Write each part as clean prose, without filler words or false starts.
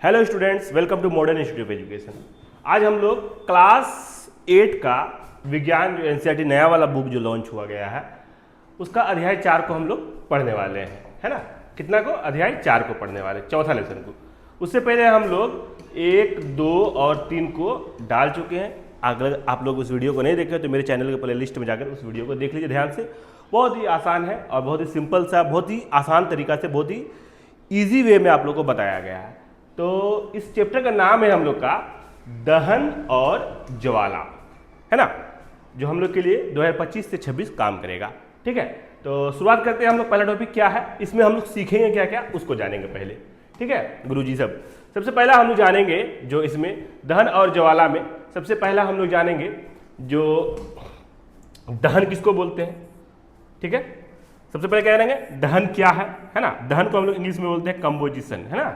Hello students, welcome to Modern Institute of Education. आज हम लोग क्लास 8 का विज्ञान जो एनसीईआरटी नया वाला बुक जो लॉन्च हुआ गया है उसका अध्याय 4 को हम लोग पढ़ने वाले हैं, है ना। कितना को? अध्याय 4 को पढ़ने वाले, चौथा लेसन को। उससे पहले हम लोग 1, 2 और 3 को डाल चुके हैं। अगर आप लोग उस वीडियो को नहीं देखे तो मेरे चैनल के प्ले लिस्ट में जाकर उस वीडियो को देख लीजिए ध्यान से। बहुत ही आसान है और बहुत ही सिंपल सा, बहुत ही आसान तरीका से, बहुत ही ईजी वे में आप लोग को बताया गया है। तो इस चैप्टर का नाम है हम लोग का दहन और ज्वाला, है ना, जो हम लोग के लिए 2025 से 26 काम करेगा। ठीक है, तो शुरुआत करते हैं। हम लोग पहला टॉपिक क्या है, इसमें हम लोग सीखेंगे क्या क्या उसको जानेंगे पहले। ठीक है गुरुजी, सबसे पहला हम लोग जानेंगे जो इसमें दहन और ज्वाला में सबसे पहला हम लोग जानेंगे जो दहन किसको बोलते हैं। ठीक है, सबसे पहले क्या जानेंगे दहन क्या है ना। दहन को हम लोग इंग्लिश में बोलते हैं कंपोजिशन, है ना।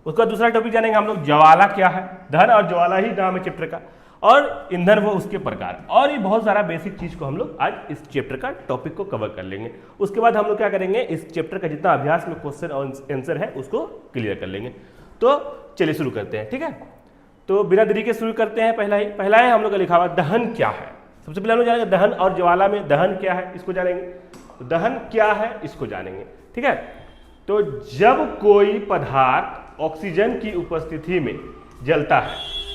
उसका दूसरा टॉपिक जानेंगे हम लोग ज्वाला क्या है। दहन और ज्वाला ही नाम है चैप्टर का, और ईंधन वो उसके प्रकार, और ये बहुत सारा बेसिक चीज को हम लोग आज इस चैप्टर का टॉपिक को कवर कर लेंगे। उसके बाद हम लोग क्या करेंगे, इस चैप्टर का जितना अभ्यास में क्वेश्चन और आंसर है उसको क्लियर कर लेंगे। तो चलिए शुरू करते हैं। ठीक है, तो बिना देरी के शुरू करते हैं। पहला है हम लोग का लिखा हुआ दहन क्या है। सबसे पहले हम लोग जानेंगे दहन और ज्वाला में दहन क्या है, इसको जानेंगे। तो दहन क्या है इसको जानेंगे। ठीक है, तो जब कोई पदार्थ ऑक्सीजन की उपस्थिति में जलता है,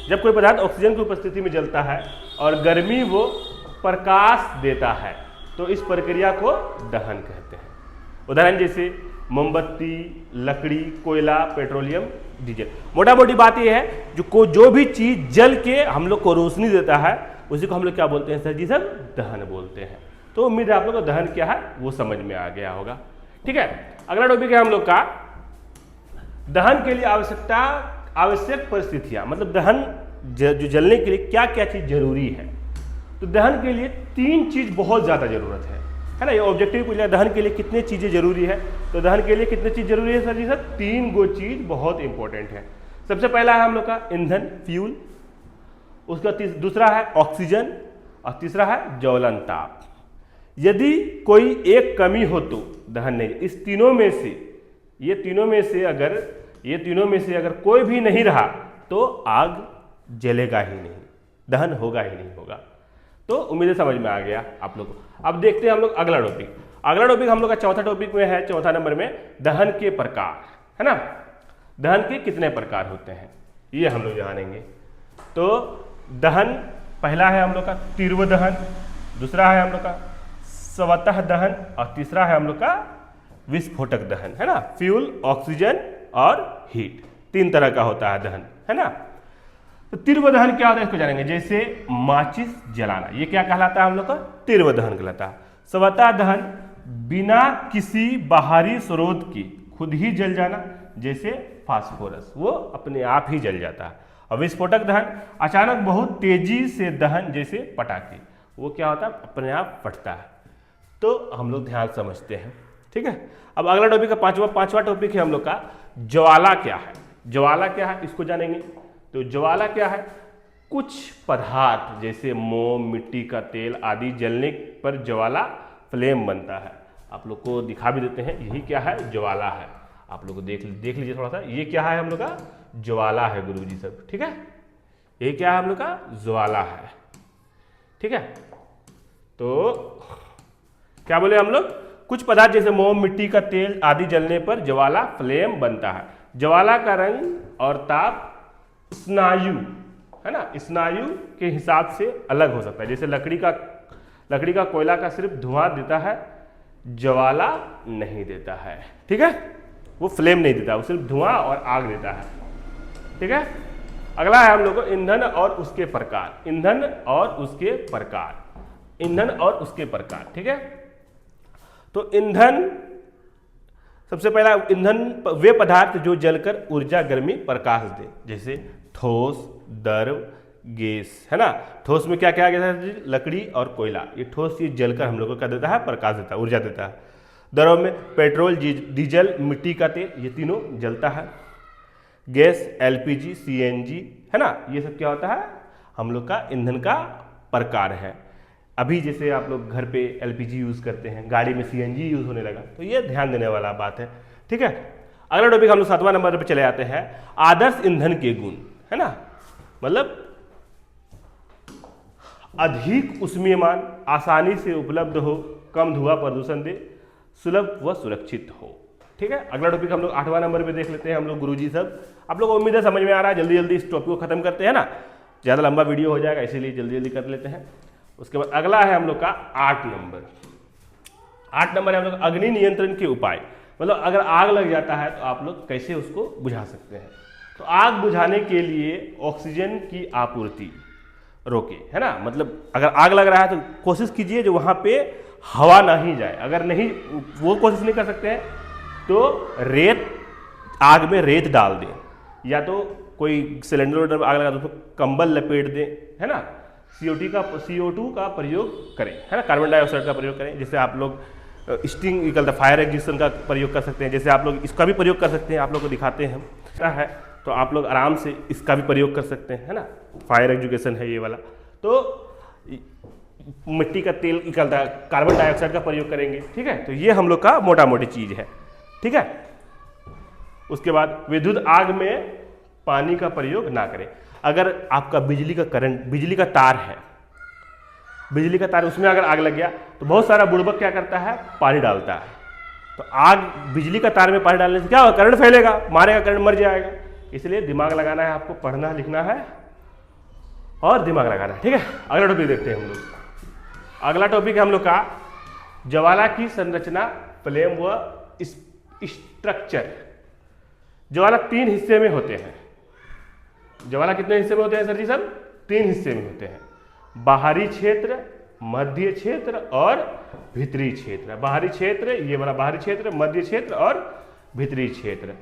जब कोई पदार्थ ऑक्सीजन की उपस्थिति में जलता है और गर्मी वो प्रकाश देता है, तो इस प्रक्रिया को दहन कहते हैं। उदाहरण जैसे मोमबत्ती, लकड़ी, कोयला, पेट्रोलियम, डीजल। मोटा मोटी बात यह है जो भी चीज जल के हम लोग को रोशनी देता है उसी को हम लोग क्या बोलते हैं सर जी, सब दहन बोलते हैं। तो उम्मीद है आप लोग को दहन क्या है वो समझ में आ गया होगा। ठीक है, अगला टॉपिक है हम लोग का दहन के लिए आवश्यक परिस्थितियां, मतलब दहन जो जलने के लिए क्या क्या चीज जरूरी है। तो दहन के लिए 3 चीज बहुत ज्यादा जरूरत है ना। ये ऑब्जेक्टिव पूछ लिया दहन के लिए कितने चीजें जरूरी है। तो दहन के लिए कितने चीज जरूरी है सर जी? सर 3 गो चीज बहुत इंपॉर्टेंट है। सबसे पहला है हम लोग का ईंधन, फ्यूल। उसका दूसरा है ऑक्सीजन और तीसरा है ज्वलन ताप। यदि कोई एक कमी हो तो दहन नहीं। इस तीनों में से ये तीनों में से अगर कोई भी नहीं रहा तो आग जलेगा ही नहीं, दहन होगा ही नहीं होगा। तो उम्मीद है समझ में आ गया आप लोग को। अब देखते हैं हम लोग अगला टॉपिक हम लोग का चौथा टॉपिक में है, चौथा नंबर में दहन के प्रकार, है ना। दहन के कितने प्रकार होते हैं ये हम लोग जानेंगे। तो दहन पहला है हम लोग का तीव्र दहन, दूसरा है हम लोग का स्वतः दहन और तीसरा है हम लोग का विस्फोटक दहन, है ना। फ्यूल, ऑक्सीजन और हीट, 3 तरह का होता है दहन, है ना। तो तीव्र दहन क्या होता है इसको जानेंगे। जैसे माचिस जलाना, ये क्या कहलाता है हम लोग का? तीव्र दहन कहलाता है। स्वतः दहन बिना किसी बाहरी स्रोत की खुद ही जल जाना, जैसे फास्फोरस, वो अपने आप ही जल जाता है। और विस्फोटक दहन अचानक बहुत तेजी से दहन, जैसे पटाखे, वो क्या होता है अपने आप फटता है। तो हम लोग ध्यान समझते हैं। ठीक है, अब अगला टॉपिक का पांचवा टॉपिक है हम लोग का ज्वाला क्या है। ज्वाला क्या है इसको जानेंगे। तो ज्वाला क्या है? कुछ पदार्थ जैसे मोम, मिट्टी का तेल आदि जलने पर ज्वाला फ्लेम बनता है। आप लोग को दिखा भी देते हैं, यही क्या है ज्वाला है। आप लोग को देख लीजिए थोड़ा सा, ये क्या है हम लोग का ज्वाला है गुरुजी सब। ठीक है, ये क्या है हम लोग का ज्वाला है। ठीक है, तो क्या बोले हम लोग, कुछ पदार्थ जैसे मोम, मिट्टी का तेल आदि जलने पर ज्वाला फ्लेम बनता है। ज्वाला का रंग और ताप स्नायु, है ना, स्नायु के हिसाब से अलग हो सकता है। जैसे लकड़ी का कोयला का सिर्फ धुआं देता है, ज्वाला नहीं देता है। ठीक है, वो फ्लेम नहीं देता, वो सिर्फ धुआं और आग देता है। ठीक है, अगला है हम लोग को ईंधन और उसके प्रकार। ईंधन और उसके प्रकार, ठीक है। तो ईंधन, सबसे पहला ईंधन वे पदार्थ जो जलकर ऊर्जा, गर्मी, प्रकाश दे, जैसे ठोस, द्रव, गैस, है ना। ठोस में क्या क्या गया था? लकड़ी और कोयला। ये ठोस ये जलकर हम लोग को क्या देता है? प्रकाश देता है, ऊर्जा देता है। द्रव में पेट्रोल, डीजल, मिट्टी का तेल, ये तीनों जलता है। गैस एलपीजी, सीएनजी, है ना, ये सब क्या होता है हम लोग का ईंधन का प्रकार है। अभी जैसे आप लोग घर पे एलपीजी यूज़ करते हैं, गाड़ी में सीएनजी यूज़ होने लगा, तो ये ध्यान देने वाला बात है। ठीक है, अगला टॉपिक हम लोग 7वां नंबर पे चले आते हैं, आदर्श ईंधन के गुण, है ना। मतलब अधिक ऊष्मीयमान, आसानी से उपलब्ध हो, कम धुआं प्रदूषण दे, सुलभ व सुरक्षित हो। ठीक है, अगला टॉपिक हम लोग 8वां नंबर पे देख लेते हैं हम लोग। गुरुजी सब आप लोग को उम्मीद है समझ में आ रहा है। जल्दी जल्दी इस टॉपिक को खत्म करते हैं ना, ज़्यादा लंबा वीडियो हो जाएगा, इसीलिए जल्दी जल्दी कर लेते हैं। उसके बाद अगला है हम लोग का 8 नंबर। 8 नंबर है हम लोग अग्नि नियंत्रण के उपाय। मतलब अगर आग लग जाता है तो आप लोग कैसे उसको बुझा सकते हैं। तो आग बुझाने के लिए ऑक्सीजन की आपूर्ति रोके, है ना। मतलब अगर आग लग रहा है तो कोशिश कीजिए जो वहाँ पे हवा ना ही जाए। अगर नहीं, वो कोशिश नहीं कर सकते हैं तो रेत, आग में रेत डाल दें, या तो कोई सिलेंडर वोलेंडर में आग लगा तो कंबल लपेट दें, है ना। CO2 का प्रयोग करें, है ना, कार्बन डाइऑक्साइड का प्रयोग करें। जैसे आप लोग स्टिंग निकलता, फायर एग्जिस्टेंस का प्रयोग कर सकते हैं। जैसे आप लोग इसका भी प्रयोग कर सकते हैं, आप लोग को दिखाते हैं हम, क्या है तो आप लोग आराम से इसका भी प्रयोग कर सकते हैं, है ना। फायर एजुकेशन है ये वाला। तो मिट्टी का तेल निकलता है, कार्बन डाइऑक्साइड का प्रयोग करेंगे। ठीक है, तो ये हम लोग का मोटा मोटी चीज़ है। ठीक है, उसके बाद विद्युत आग में पानी का प्रयोग ना करें। अगर आपका बिजली का करंट, बिजली का तार है, बिजली का तार, उसमें अगर आग लग गया तो बहुत सारा बुड़बक क्या करता है, पानी डालता है। तो आग, बिजली का तार में पानी डालने से क्या होगा, करंट फैलेगा, मारेगा, करंट मर जाएगा। इसलिए दिमाग लगाना है आपको, पढ़ना लिखना है और दिमाग लगाना है। ठीक है, अगला टॉपिक देखते हैं हम लोग। अगला टॉपिक है हम लोग का ज्वाला की संरचना, फ्लेम व स्ट्रक्चर। ज्वाला 3 हिस्से में होते हैं। ज्वाला कितने हिस्से में होते हैं सर जी? सब 3 हिस्से में होते हैं। बाहरी क्षेत्र, मध्य क्षेत्र और भीतरी क्षेत्र। बाहरी क्षेत्र, ये वाला बाहरी क्षेत्र, मध्य क्षेत्र और भीतरी क्षेत्र।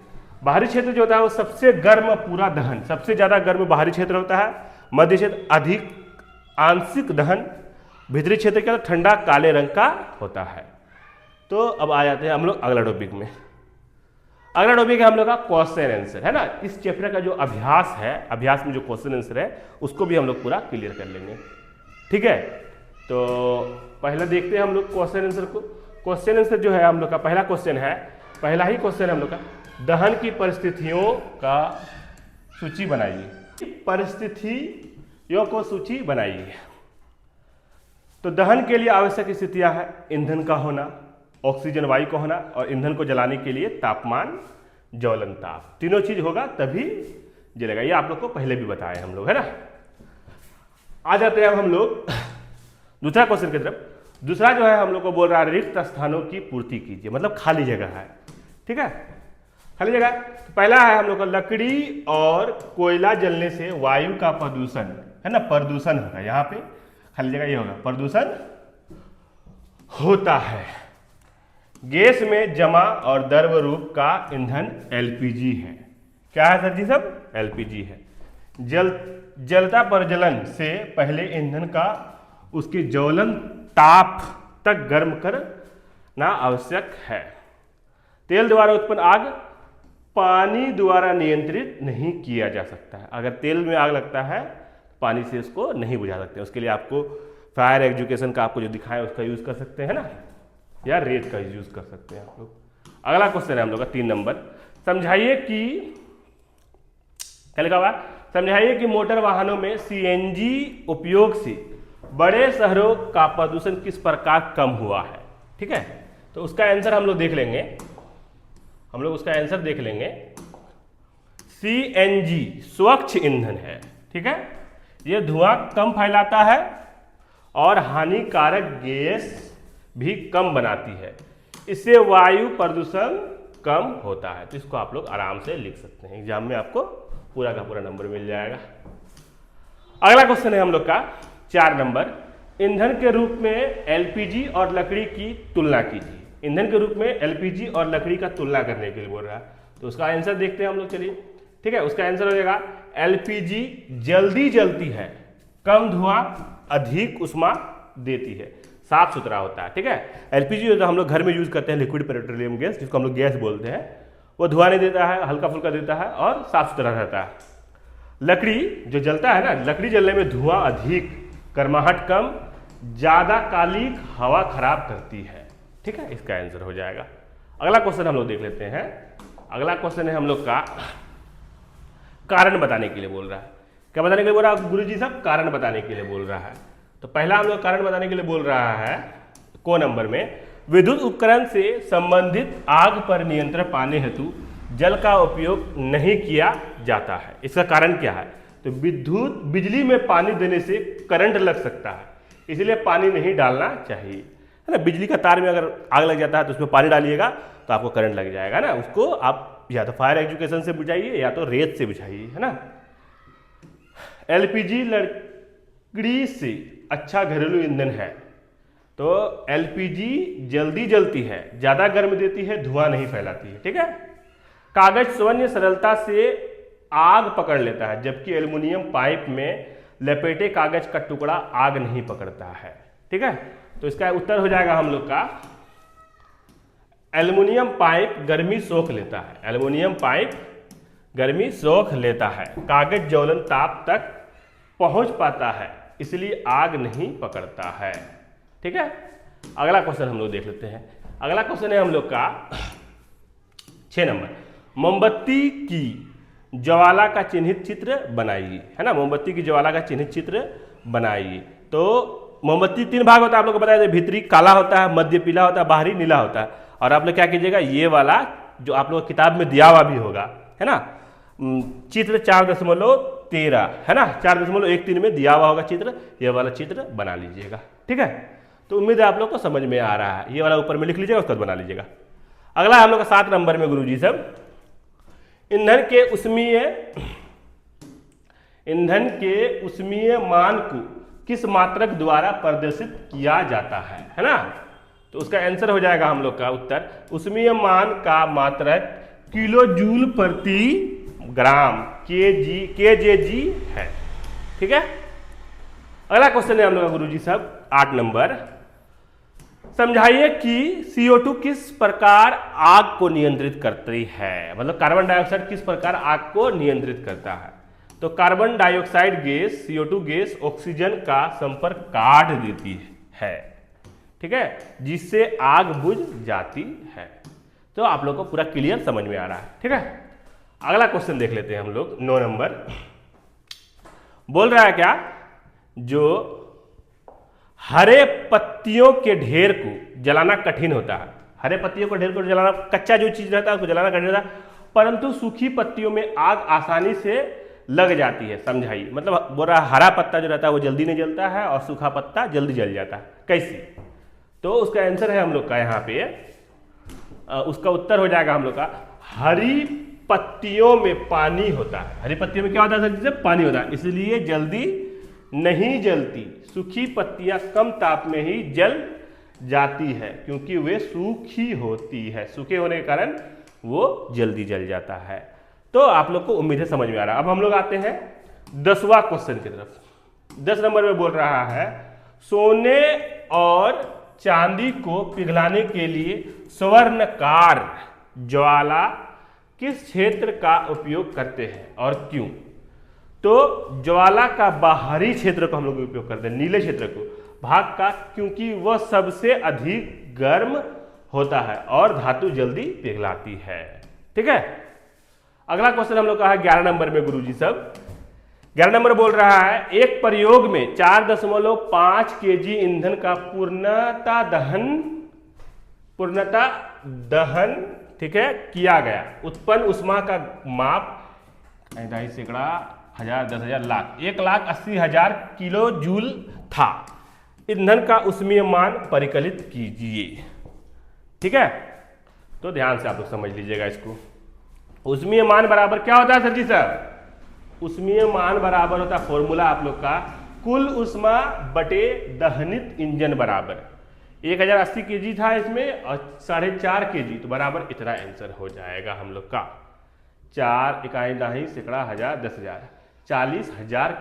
बाहरी क्षेत्र जो होता है वो सबसे गर्म, पूरा दहन, सबसे ज्यादा गर्म बाहरी क्षेत्र होता है। मध्य क्षेत्र अधिक आंशिक दहन। भीतरी क्षेत्र क्या, ठंडा काले रंग का होता है। तो अब आ जाते हैं हम लोग अगला टॉपिक में। अगला टॉपिक है हम लोग का क्वेश्चन आंसर, है ना। इस चैप्टर का जो अभ्यास है, अभ्यास में जो क्वेश्चन आंसर है उसको भी हम लोग पूरा क्लियर कर लेंगे। ठीक है, तो पहले देखते हैं हम लोग क्वेश्चन आंसर को। क्वेश्चन आंसर जो है हम लोग का पहला क्वेश्चन है, पहला ही क्वेश्चन है हम लोग का, दहन की परिस्थितियों का सूची बनाइए। परिस्थितियों को सूची बनाइए। तो दहन के लिए आवश्यक स्थितियां हैं, ईंधन का होना, ऑक्सीजन वायु का होना और ईंधन को जलाने के लिए तापमान, ज्वलन ताप, तीनों चीज होगा तभी जलेगा। ये आप लोग को पहले भी बताए हम लोग, है ना। आ जाते हैं अब हम लोग दूसरा क्वेश्चन की तरफ। दूसरा जो है हम लोग को बोल रहा है रिक्त स्थानों की पूर्ति कीजिए, मतलब खाली जगह है। ठीक है, खाली जगह। तो पहला है हम लोग का लकड़ी और कोयला जलने से वायु का प्रदूषण, है ना, प्रदूषण होगा। यहाँ पे खाली जगह ये होगा, प्रदूषण होता है। गैस में जमा और द्रव रूप का ईंधन LPG है। क्या है सर जी? सब LPG है। जलता प्रज्वलन से पहले ईंधन का उसके ज्वलन ताप तक गर्म करना आवश्यक है। तेल द्वारा उत्पन्न आग पानी द्वारा नियंत्रित नहीं किया जा सकता है। अगर तेल में आग लगता है पानी से उसको नहीं बुझा सकते। उसके लिए आपको फायर एजुकेशन का आपको जो दिखाया उसका यूज कर सकते हैं ना, या रेत का यूज कर सकते हैं आप लोग। अगला क्वेश्चन है हम लोग का 3 नंबर। समझाइए कि क्या लिखा हुआ, समझाइए कि मोटर वाहनों में CNG उपयोग से बड़े शहरों का प्रदूषण किस प्रकार कम हुआ है। ठीक है, तो उसका आंसर हम लोग देख लेंगे। हम लोग उसका आंसर देख लेंगे। CNG स्वच्छ ईंधन है। ठीक है, यह धुआं कम फैलाता है और हानिकारक गैस भी कम बनाती है। इससे वायु प्रदूषण कम होता है। तो इसको आप लोग आराम से लिख सकते हैं, एग्जाम में आपको पूरा का पूरा नंबर मिल जाएगा। अगला क्वेश्चन है हम लोग का 4 नंबर। ईंधन के रूप में LPG और लकड़ी की तुलना कीजिए। ईंधन के रूप में LPG और लकड़ी का तुलना करने के लिए बोल रहा है। तो उसका आंसर देखते हैं हम लोग, चलिए। ठीक है, उसका आंसर हो जाएगा LPG जल्दी जलती है, कम धुआं, अधिक ऊष्मा देती है, साफ सुथरा होता है। ठीक है, LPG जो हम लोग घर में यूज करते हैं, लिक्विड पेट्रोलियम गैस, जिसको हम लोग गैस बोलते हैं, वो धुआं नहीं देता है, हल्का फुल्का देता है और साफ सुथरा रहता है। लकड़ी जो जलता है ना, लकड़ी जलने में धुआं अधिक, गर्माहट कम, ज्यादा कालिक, हवा खराब करती है। ठीक है, इसका आंसर हो जाएगा। अगला क्वेश्चन हम लोग देख लेते हैं अगला क्वेश्चन है हम लोग का कारण बताने के लिए बोल रहा है। क्या बताने के लिए बोल रहा है गुरुजी साहब? कारण बताने के लिए बोल रहा है। तो पहला हम लोग कारण बताने के लिए बोल रहा है को नंबर में, विद्युत उपकरण से संबंधित आग पर नियंत्रण पाने हेतु जल का उपयोग नहीं किया जाता है। इसका कारण क्या है? तो विद्युत बिजली में पानी देने से करंट लग सकता है, इसलिए पानी नहीं डालना चाहिए, है ना। बिजली का तार में अगर आग लग जाता है तो उसमें पानी डालिएगा तो आपको करंट लग जाएगा ना। उसको आप या तो फायर एजुकेशन से बुझाइए या तो रेत से बुझाइए, है ना। एलपीजी लकड़ी से अच्छा घरेलू ईंधन है। तो एलपीजी जल्दी जलती है, ज्यादा गर्म देती है, धुआं नहीं फैलाती है, ठीक है। कागज स्वयं सरलता से आग पकड़ लेता है, जबकि एल्युमिनियम पाइप में लपेटे कागज का टुकड़ा आग नहीं पकड़ता है, ठीक है। तो इसका उत्तर हो जाएगा हम लोग का एल्युमिनियम पाइप गर्मी सोख लेता है। एल्युमिनियम पाइप गर्मी सोख लेता है, कागज ज्वलन ताप तक पहुंच पाता है, इसलिए आग नहीं पकड़ता है, ठीक है। अगला क्वेश्चन हम लोग देख लेते हैं। अगला क्वेश्चन है हम लोग का 6 नंबर, मोमबत्ती की ज्वाला का चिन्हित चित्र बनाइए, है ना। मोमबत्ती की ज्वाला का चिन्हित चित्र बनाइए। तो मोमबत्ती 3 भाग होता है, आप लोग को बताया, भीतरी काला होता है, मध्य पीला होता है, बाहरी नीला होता है। और आप लोग क्या कीजिएगा, ये वाला जो आप लोग किताब में दिया हुआ भी होगा, है ना, चित्र 4.13, है ना, 4.13 में दिया हुआ होगा चित्र, ये वाला चित्र बना लीजिएगा, ठीक है। तो उम्मीद है आप लोग को समझ में आ रहा है। ये वाला ऊपर में लिख लीजिएगा, उसका बना लीजिएगा। अगला हम लोग का 7 नंबर में गुरुजी साहब, ईंधन के उष्मीय मान को किस मात्रक द्वारा प्रदर्शित किया जाता है ना। तो उसका आंसर हो जाएगा हम लोग का उत्तर, उष्मीय मान का मात्रक किलो जूल प्रति ग्राम केजेजी है, ठीक है। अगला क्वेश्चन है हम लोग का गुरुजी साहब 8 नंबर, समझाइए कि CO2 किस प्रकार आग को नियंत्रित करती है। मतलब कार्बन डाइऑक्साइड किस प्रकार आग को नियंत्रित करता है। तो carbon dioxide gas CO2 gas oxygen का संपर्क काट देती है, ठीक है, जिससे आग बुझ जाती है। तो आप लोग को पूरा क्लियर समझ में आ रहा है, ठीक है। अगला क्वेश्चन देख लेते हैं हम लोग 9 नंबर, बोल रहा है क्या, जो हरे पत्तियों के ढेर को जलाना कठिन होता है। हरे पत्तियों के ढेर को जलाना, कच्चा जो चीज रहता है उसको जलाना कठिन होता है, परंतु सूखी पत्तियों में आग आसानी से लग जाती है। समझाइए, मतलब बोल रहा हरा पत्ता जो रहता है वो जल्दी नहीं जलता है और सूखा पत्ता जल्दी जल जाता है, कैसे। तो उसका आंसर है हम लोग का यहाँ पे, उसका उत्तर हो जाएगा हम लोग का, हरी पत्तियों में पानी होता है। हरी पत्तियों में क्या होता है सर? पानी होता है, इसलिए जल्दी नहीं जलती। सूखी पत्तियां कम ताप में ही जल जाती है, क्योंकि वे सूखी होती है, सूखे होने के कारण वो जल्दी जल जाता है। तो आप लोग को उम्मीद है समझ में आ रहा है। अब हम लोग आते हैं 10वां क्वेश्चन की तरफ। 10 नंबर में बोल रहा है, सोने और चांदी को पिघलाने के लिए स्वर्णकार ज्वाला किस क्षेत्र का उपयोग करते हैं और क्यों। तो ज्वाला का बाहरी क्षेत्र को हम लोग उपयोग करते हैं, नीले क्षेत्र को भाग का, क्योंकि वह सबसे अधिक गर्म होता है और धातु जल्दी पिघलाती है, ठीक है। अगला क्वेश्चन हम लोग का है 11 नंबर में गुरुजी साहब। 11 नंबर बोल रहा है, एक प्रयोग में 4.5 kg ईंधन का पूर्णता दहन, ठीक है, किया गया। उत्पन्न उष्मा का माप 2.5 सैकड़ा, 1000, 10,000, लाख, 1,80,000 किलो जूल था। ईंधन का उष्मीय मान परिकलित कीजिए, ठीक है। तो ध्यान से आप लोग समझ लीजिएगा इसको। उष्मीय मान बराबर क्या होता है सर जी साहब? उष्मीय मान बराबर होता है, फॉर्मूला आप लोग का, कुल उष्मा बटे दहनित इंजन बराबर 1080 kg था इसमें और 4.5 kg, तो बराबर इतना आंसर हो जाएगा हम लोग का। 4 इकाई नहीं सैकड़ा, 1000, 10,000, 40,000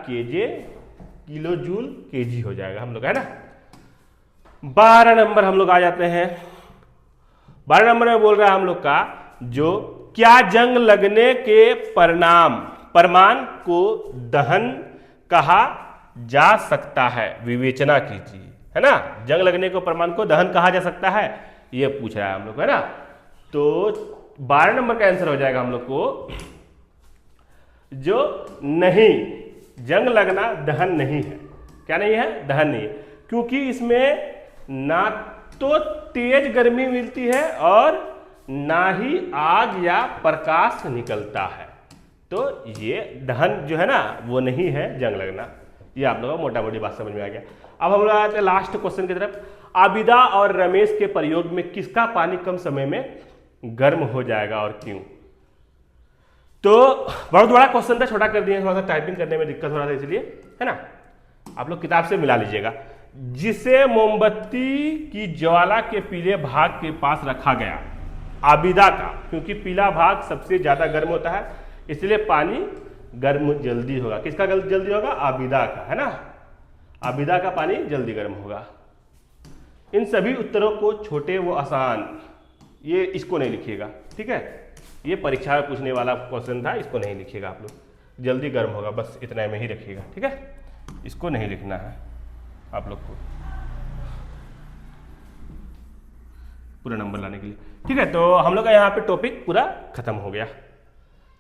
किलो जूल केजी हो जाएगा हम लोग, है ना। 12 नंबर हम लोग आ जाते हैं। 12 नंबर में बोल रहा है हम लोग का, जो क्या जंग लगने के परमाण को दहन कहा जा सकता है, विवेचना कीजिए, है ना। जंग लगने को परमाणु को दहन कहा जा सकता है, ये पूछ रहा है हम लोग, है ना। तो 12 नंबर का आंसर हो जाएगा हम लोग को, जो नहीं, जंग लगना दहन नहीं है। क्या नहीं है? दहन नहीं है, क्योंकि इसमें ना तो तेज गर्मी मिलती है और ना ही आग या प्रकाश निकलता है। तो ये दहन जो है ना वो नहीं है जंग लगना। ये आप लोगों को मोटा मोटी बात समझ में आ गया। अब हम लोग आते हैं लास्ट क्वेश्चन की तरफ। आबिदा और रमेश के प्रयोग में किसका पानी कम समय में गर्म हो जाएगा और क्यों? तो बहुत बड़ा क्वेश्चन था, छोटा कर दिया, थोड़ा सा टाइपिंग करने में दिक्कत हो रहा था इसलिए, है ना। आप लोग किताब से मिला लीजिएगा। जिसे मोमबत्ती की ज्वाला के पीले भाग के पास रखा गया, आबिदा का, क्योंकि पीला भाग सबसे ज्यादा गर्म होता है इसलिए पानी गर्म जल्दी होगा। किसका जल्दी होगा? आबिदा का, है ना। आबिदा का पानी जल्दी गर्म होगा। इन सभी उत्तरों को छोटे व आसान, ये इसको नहीं लिखिएगा, ठीक है। ये परीक्षा में पूछने वाला क्वेश्चन था, इसको नहीं लिखिएगा आप लोग। जल्दी गर्म होगा बस इतना में ही रखिएगा, ठीक है। इसको नहीं लिखना है आप लोग को पूरा नंबर लाने के लिए, ठीक है। तो हम लोग का यहाँ पे टॉपिक पूरा खत्म हो गया।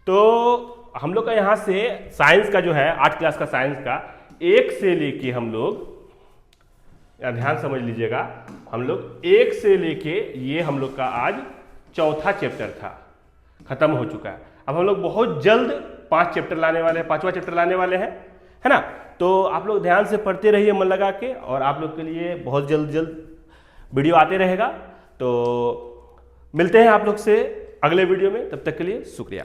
तो हम लोग का यहाँ से साइंस का जो है 8 क्लास का साइंस का 1 से लेके हम लोग, ध्यान समझ लीजिएगा, हम लोग 1 से लेके ये हम लोग का आज चौथा चैप्टर था, खत्म हो चुका है। अब हम लोग बहुत जल्द 5 चैप्टर लाने वाले हैं, 5वां चैप्टर लाने वाले हैं, है ना। तो आप लोग ध्यान से पढ़ते रहिए मन लगा के, और आप लोग के लिए बहुत जल्द वीडियो आते रहेगा। तो मिलते हैं आप लोग से अगले वीडियो में, तब तक के लिए शुक्रिया।